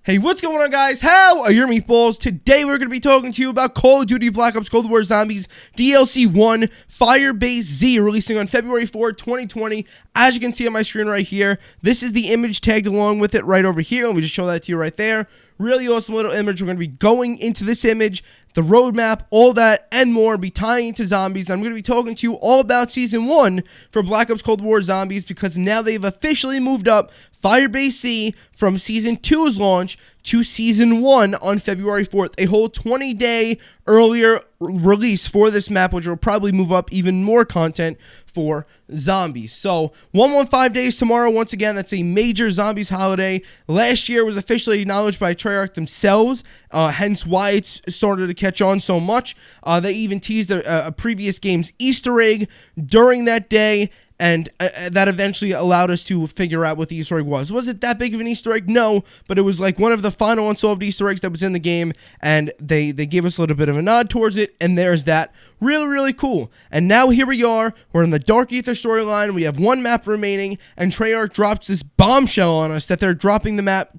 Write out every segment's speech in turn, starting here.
Hey, what's going on, guys? How are your meatballs? Today, we're going to be talking to you about Call of Duty Black Ops Cold War Zombies DLC 1 Firebase Z, releasing on February 4th, 2020. As you can see on my screen right here, this is the image tagged along with it right over here. Let me just show that to you right there. Really awesome little image. We're going to be going into this image, the roadmap, all that, and more, be tying into zombies. I'm going to be talking to you all about Season 1 for Black Ops Cold War Zombies, because now they've officially moved up Firebase Z from Season 2's launch to Season 1 on February 4th, a whole 20-day earlier release for this map, which will probably move up even more content for zombies. So 115 days tomorrow. Once again, that's a major zombies holiday. Last year was officially acknowledged by Treyarch themselves, hence why it's started to catch on so much. They even teased a previous game's Easter egg during that day, and that eventually allowed us to figure out what the Easter egg was. Was it that big of an Easter egg? No, but it was like one of the final unsolved Easter eggs that was in the game, and they gave us a little bit of a nod towards it, and there's that. Really, really cool. And now here we are. We're in the Dark Ether storyline. We have one map remaining, and Treyarch drops this bombshell on us that they're dropping the map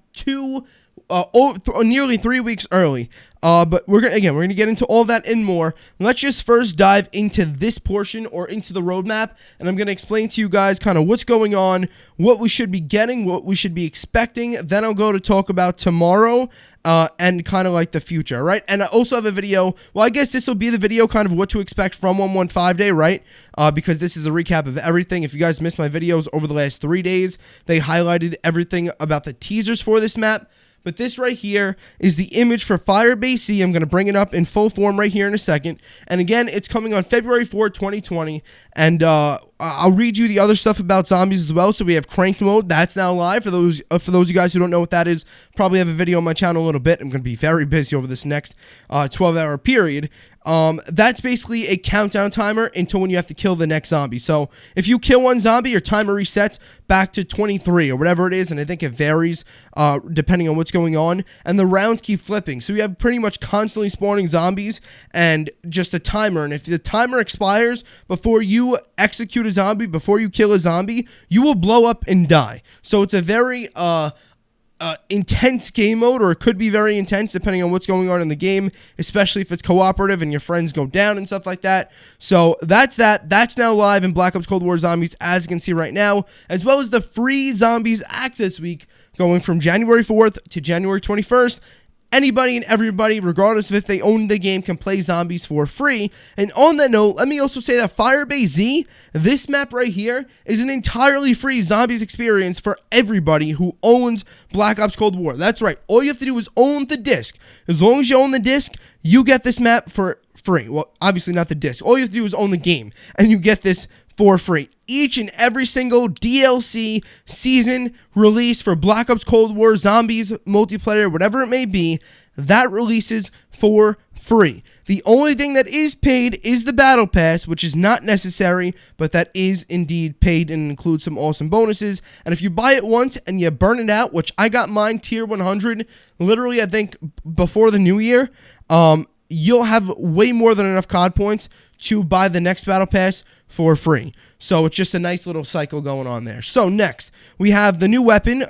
nearly 3 weeks early. But we're gonna get into all that and more. Let's just first dive into this portion, or into the roadmap, and I'm gonna explain to you guys kind of what's going on, what we should be getting, what we should be expecting. Then I'll go to talk about tomorrow, and kind of like the future, right? And I also have a video. Well, I guess this will be the video kind of what to expect from 115 day, right? Because this is a recap of everything. If you guys missed my videos over the last 3 days, they highlighted everything about the teasers for this map. But this right here is the image for Firebase Z. I'm going to bring it up in full form right here in a second. And again, it's coming on February 4th, 2020. And I'll read you the other stuff about zombies as well. So we have cranked mode. That's now live. For those of you guys who don't know what that is, probably have a video on my channel in a little bit. I'm going to be very busy over this next 12-hour period. That's basically a countdown timer until when you have to kill the next zombie. So if you kill one zombie, your timer resets back to 23 or whatever it is, and I think it varies depending on what's going on, and the rounds keep flipping. So you have pretty much constantly spawning zombies and just a timer, and if the timer expires before you execute a zombie, before you kill a zombie, you will blow up and die. So it's a very intense game mode, or it could be very intense depending on what's going on in the game, especially if it's cooperative and your friends go down and stuff like that. So that's now live in Black Ops Cold War Zombies, as you can see right now, as well as the free Zombies Access Week going from January 4th to January 21st. Anybody and everybody, regardless of if they own the game, can play zombies for free. And on that note, let me also say that Firebase Z, this map right here, is an entirely free zombies experience for everybody who owns Black Ops Cold War. That's right. All you have to do is own the disc. As long as you own the disc, you get this map for free. Well, obviously not the disc. All you have to do is own the game, and you get this for free. Each and every single DLC season release for Black Ops Cold War, Zombies, multiplayer, whatever it may be, that releases for free. The only thing that is paid is the Battle Pass, which is not necessary, but that is indeed paid and includes some awesome bonuses. And if you buy it once and you burn it out, which I got mine tier 100, literally I think before the new year, you'll have way more than enough COD points to buy the next Battle Pass for free. So it's just a nice little cycle going on there. So next, we have the new weapon,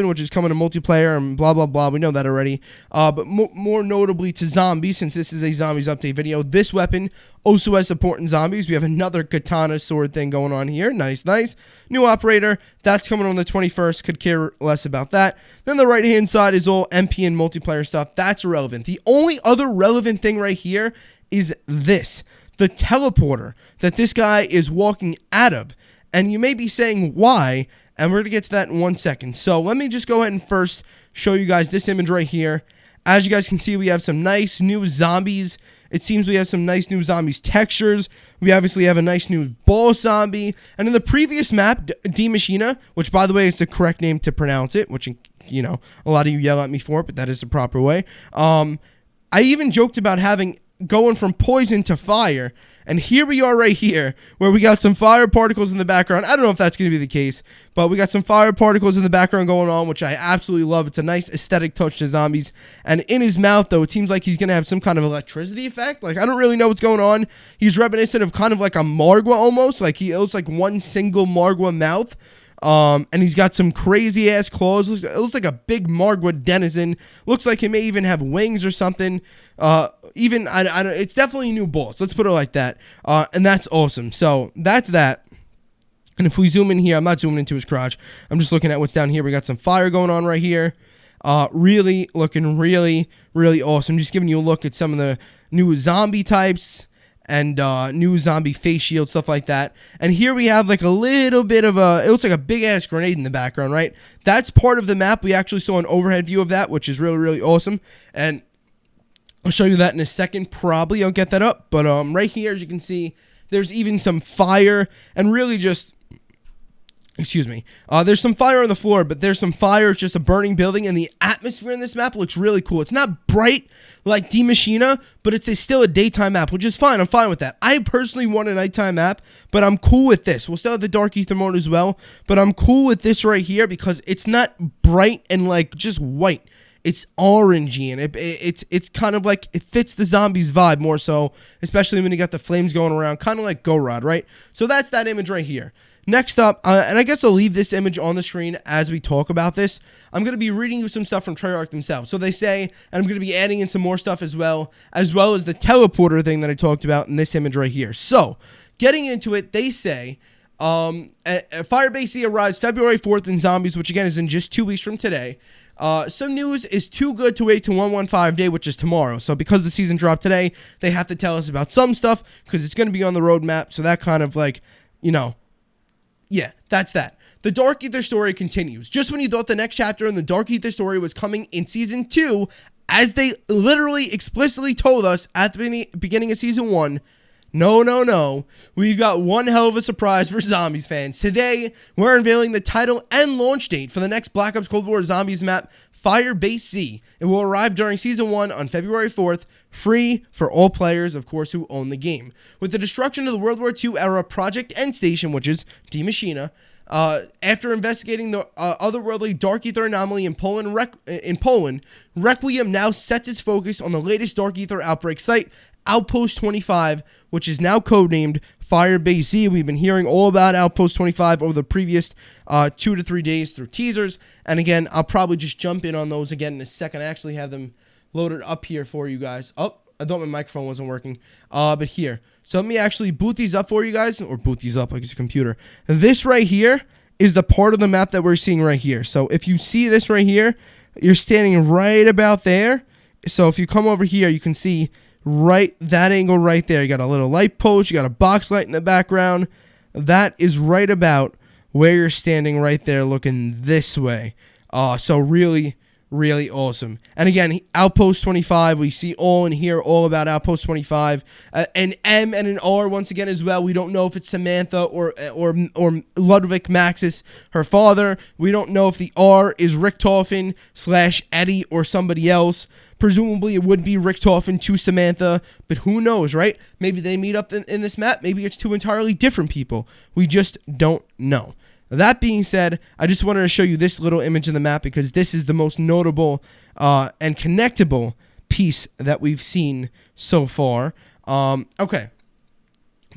which is coming to multiplayer and blah, blah, blah. We know that already. But more notably to zombies, since this is a zombies update video. This weapon also has support in zombies. We have another katana sword thing going on here. Nice, nice. New operator. That's coming on the 21st. Could care less about that. Then the right-hand side is all MP and multiplayer stuff. That's irrelevant. The only other relevant thing right here is this. The teleporter that this guy is walking out of. And you may be saying why, and we're going to get to that in 1 second. So let me just go ahead and first show you guys this image right here. As you guys can see, we have some nice new zombies. It seems we have some nice new zombies textures. We obviously have a nice new ball zombie. And in the previous map, D Machina, which by the way is the correct name to pronounce it, which, you know, a lot of you yell at me for it, but that is the proper way. I even joked about going from poison to fire, and here we are right here where we got some fire particles in the background. I don't know if that's going to be the case, but we got some fire particles in the background going on, which I absolutely love. It's a nice aesthetic touch to zombies. And in his mouth, though, it seems like he's going to have some kind of electricity effect. Like, I don't really know what's going on. He's reminiscent of kind of like a Margwa almost. Like, he looks like one single Margwa mouth. And he's got some crazy ass claws. It looks like a big Margwood denizen. Looks like he may even have wings or something. It's definitely new balls. Let's put it like that. And that's awesome. So that's that. And if we zoom in here, I'm not zooming into his crotch. I'm just looking at what's down here. We got some fire going on right here. Really looking really, really awesome. Just giving you a look at some of the new zombie types and new zombie face shield, stuff like that. And here we have like a little bit of it looks like a big ass grenade in the background, right? That's part of the map. We actually saw an overhead view of that, which is really, really awesome. And I'll show you that in a second. Probably I'll get that up. But right here, as you can see, there's even some fire and really just... Excuse me. There's some fire on the floor, but there's some fire. It's just a burning building, and the atmosphere in this map looks really cool. It's not bright like Die Maschine, but it's still a daytime map, which is fine. I'm fine with that. I personally want a nighttime map, but I'm cool with this. We'll still have the Dark Ether mode as well, but I'm cool with this right here because it's not bright and like just white. It's orangey, and it's kind of like it fits the zombies vibe more so, especially when you got the flames going around, kind of like Go Rod, right? So that's that image right here. Next up, and I guess I'll leave this image on the screen as we talk about this. I'm going to be reading you some stuff from Treyarch themselves. So they say, and I'm going to be adding in some more stuff as well as the teleporter thing that I talked about in this image right here. So, getting into it, they say, Firebase arrives February 4th in Zombies, which again is in just 2 weeks from today. Some news is too good to wait till 115 day, which is tomorrow. So because the season dropped today, they have to tell us about some stuff because it's going to be on the roadmap. So that kind of like, you know, yeah, that's that. The Dark Ether story continues. Just when you thought the next chapter in the Dark Ether story was coming in Season 2, as they literally explicitly told us at the beginning of Season 1, no. We've got one hell of a surprise for Zombies fans. Today, we're unveiling the title and launch date for the next Black Ops Cold War Zombies map, Firebase C. It will arrive during Season 1 on February 4th, free for all players, of course, who own the game. With the destruction of the World War II era Project End Station, which is Die Maschine, after investigating the otherworldly Dark Ether anomaly in Poland, Requiem now sets its focus on the latest Dark Ether outbreak site, Outpost 25, which is now codenamed Firebase C. We've been hearing all about Outpost 25 over the previous 2 to 3 days through teasers. And again, I'll probably just jump in on those again in a second. I actually have them loaded up here for you guys. Oh, I thought my microphone wasn't working. But here. So let me actually boot these up for you guys. Or boot these up like it's a computer. This right here is the part of the map that we're seeing right here. So if you see this right here, you're standing right about there. So if you come over here, you can see right that angle right there. You got a little light post, you got a box light in the background. That is right about where you're standing right there looking this way. So really awesome. And again, Outpost 25, we see all in here all about Outpost 25. An M and an R once again as well. We don't know if it's Samantha or Ludwig Maxis, her father. We don't know if the R is Richtofen / Eddie or somebody else. Presumably it would be Richtofen to Samantha, but who knows, right? Maybe they meet up in this map. Maybe it's two entirely different people. We just don't know. That being said, I just wanted to show you this little image of the map because this is the most notable and connectable piece that we've seen so far. Okay,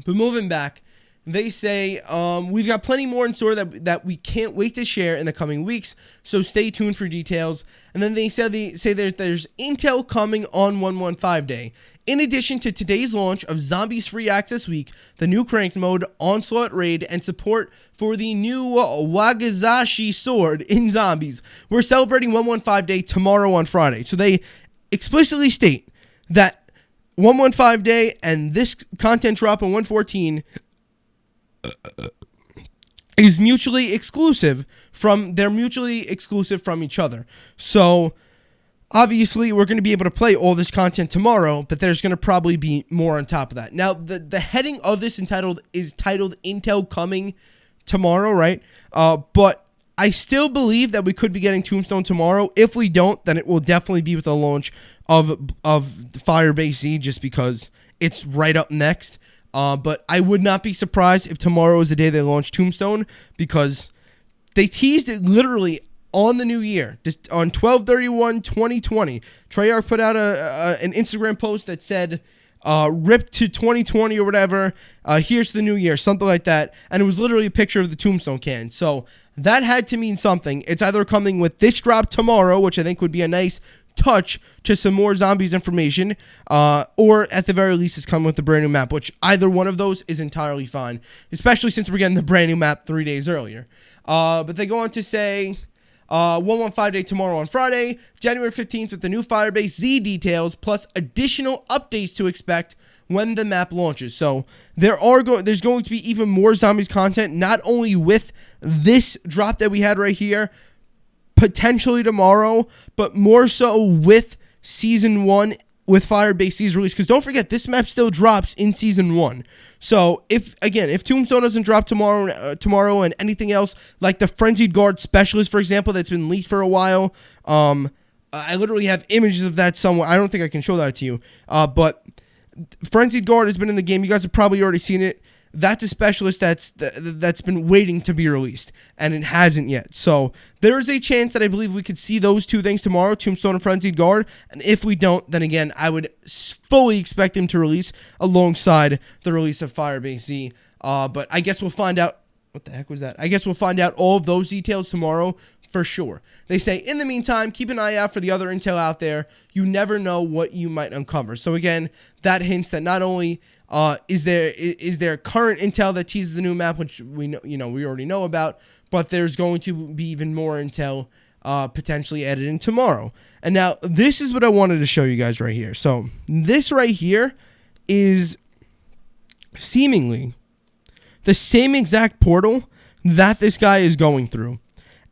but moving back, they say we've got plenty more in store that we can't wait to share in the coming weeks, so stay tuned for details. And then they say there's intel coming on 115 day. In addition to today's launch of Zombies Free Access Week, the new Cranked Mode, Onslaught Raid, and support for the new Wagazashi sword in Zombies, we're celebrating 115 Day tomorrow on Friday. So they explicitly state that 115 Day and this content drop on 114 is mutually exclusive from each other. So obviously, we're going to be able to play all this content tomorrow, but there's going to probably be more on top of that. Now, the heading of this is titled Intel Coming Tomorrow, right? But I still believe that we could be getting Tombstone tomorrow. If we don't, then it will definitely be with the launch of Firebase C, just because it's right up next. But I would not be surprised if tomorrow is the day they launch Tombstone, because they teased it literally on the new year, just on 12/31/2020. Treyarch put out an Instagram post that said ripped to 2020 or whatever, here's the new year, something like that. And it was literally a picture of the Tombstone can. So that had to mean something. It's either coming with this drop tomorrow, which I think would be a nice touch to some more zombies information, or at the very least it's coming with the brand new map, which either one of those is entirely fine, especially since we're getting the brand new map 3 days earlier. But they go on to say 115 day tomorrow on Friday, January 15th, with the new Firebase Z details plus additional updates to expect when the map launches. So there's going to be even more zombies content, not only with this drop that we had right here, potentially tomorrow, but more so with Season 1 with Firebase Z's release. Because don't forget, this map still drops in Season 1. So if Tombstone doesn't drop tomorrow and anything else, like the Frenzied Guard Specialist, for example, that's been leaked for a while, I literally have images of that somewhere. I don't think I can show that to you, but Frenzied Guard has been in the game. You guys have probably already seen it. That's a specialist that's been waiting to be released, and it hasn't yet. So there is a chance that I believe we could see those two things tomorrow, Tombstone and Frenzied Guard. And if we don't, then again, I would fully expect them to release alongside the release of Firebase Z. But I guess we'll find out. What the heck was that? I guess we'll find out all of those details tomorrow for sure. They say, in the meantime, keep an eye out for the other intel out there. You never know what you might uncover. So again, that hints that not only is there current intel that teases the new map, which we know, we already know about, but there's going to be even more intel potentially added in tomorrow. And now this is what I wanted to show you guys right here. So this right here is seemingly the same exact portal that this guy is going through.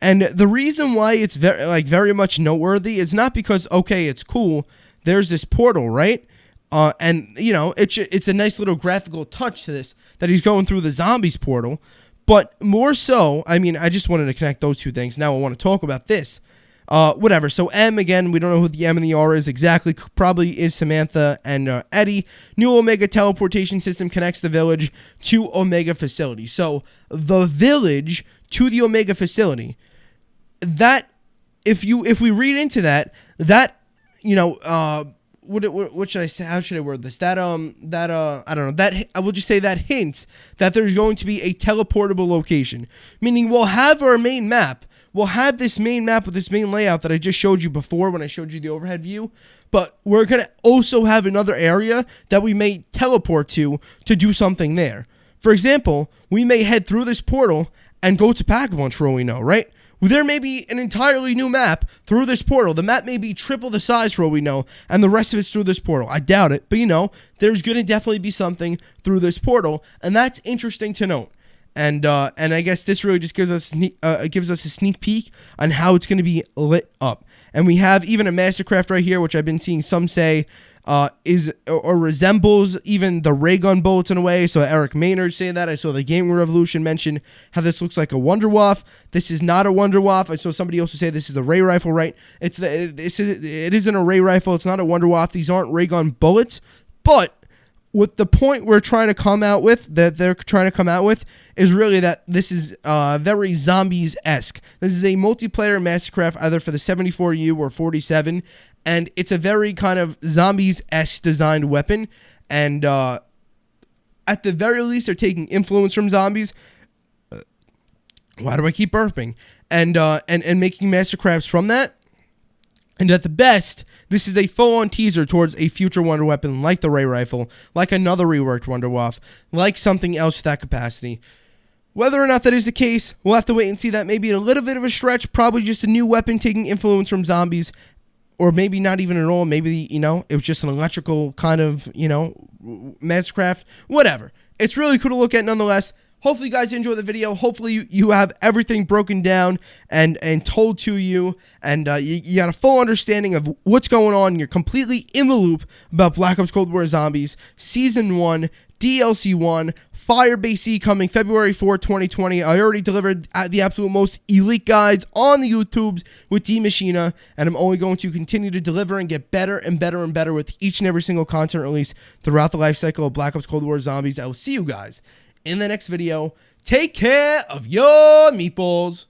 And the reason why it's very much noteworthy is not because, okay, it's cool, there's this portal, right? And, you know, it's a nice little graphical touch to this, that he's going through the zombies portal. But more so, I mean, I just wanted to connect those two things. Now I want to talk about this. Whatever. So M, again, we don't know who the M and the R is exactly. Probably is Samantha and Eddie. New Omega teleportation system connects the village to Omega facility. So the village to the Omega facility. That, if we read into that, you know, what should I say? How should I word this? I don't know. That I will just say that hints that there's going to be a teleportable location, meaning we'll have our main map. We'll have this main map with this main layout that I just showed you before when I showed you the overhead view, but we're going to also have another area that we may teleport to do something there. For example, we may head through this portal and go to Pack-a-Punch for all we know, right? There may be an entirely new map through this portal. The map may be triple the size for all we know, and the rest of it's through this portal. I doubt it, but you know, there's going to definitely be something through this portal, and that's interesting to note. And I guess this really just gives us a sneak peek on how it's going to be lit up. And we have even a mastercraft right here, which I've been seeing some say is or resembles even the ray gun bullets in a way. So Eric Maynard saying that. I saw the Gaming Revolution mention how this looks like a Wunderwaffe. This is not a Wunderwaffe. I saw somebody also say this is the ray rifle, right? It isn't a ray rifle. It's not a Wunderwaffe. These aren't ray gun bullets, but what the point we're trying to come out with, that they're trying to come out with, is really that this is very zombies-esque. This is a multiplayer mastercraft either for the 74U or 47, and it's a very kind of zombies-esque designed weapon. And at the very least, they're taking influence from zombies. Why do I keep burping? And making mastercrafts from that. And at the best, this is a full-on teaser towards a future wonder weapon like the ray rifle, like another reworked Wunderwaffe, like something else to that capacity. Whether or not that is the case, we'll have to wait and see. That may be a little bit of a stretch, probably just a new weapon taking influence from zombies, or maybe not even at all. Maybe, you know, it was just an electrical kind of, you know, mastercraft, whatever. It's really cool to look at nonetheless. Hopefully you guys enjoy the video. Hopefully you have everything broken down and told to you, and you got a full understanding of what's going on. You're completely in the loop about Black Ops Cold War Zombies Season 1, DLC 1, Firebase Z coming February 4, 2020. I already delivered the absolute most elite guides on the YouTubes with D Machina, and I'm only going to continue to deliver and get better and better and better with each and every single content release throughout the life cycle of Black Ops Cold War Zombies. I will see you guys in the next video. Take care of your meatballs.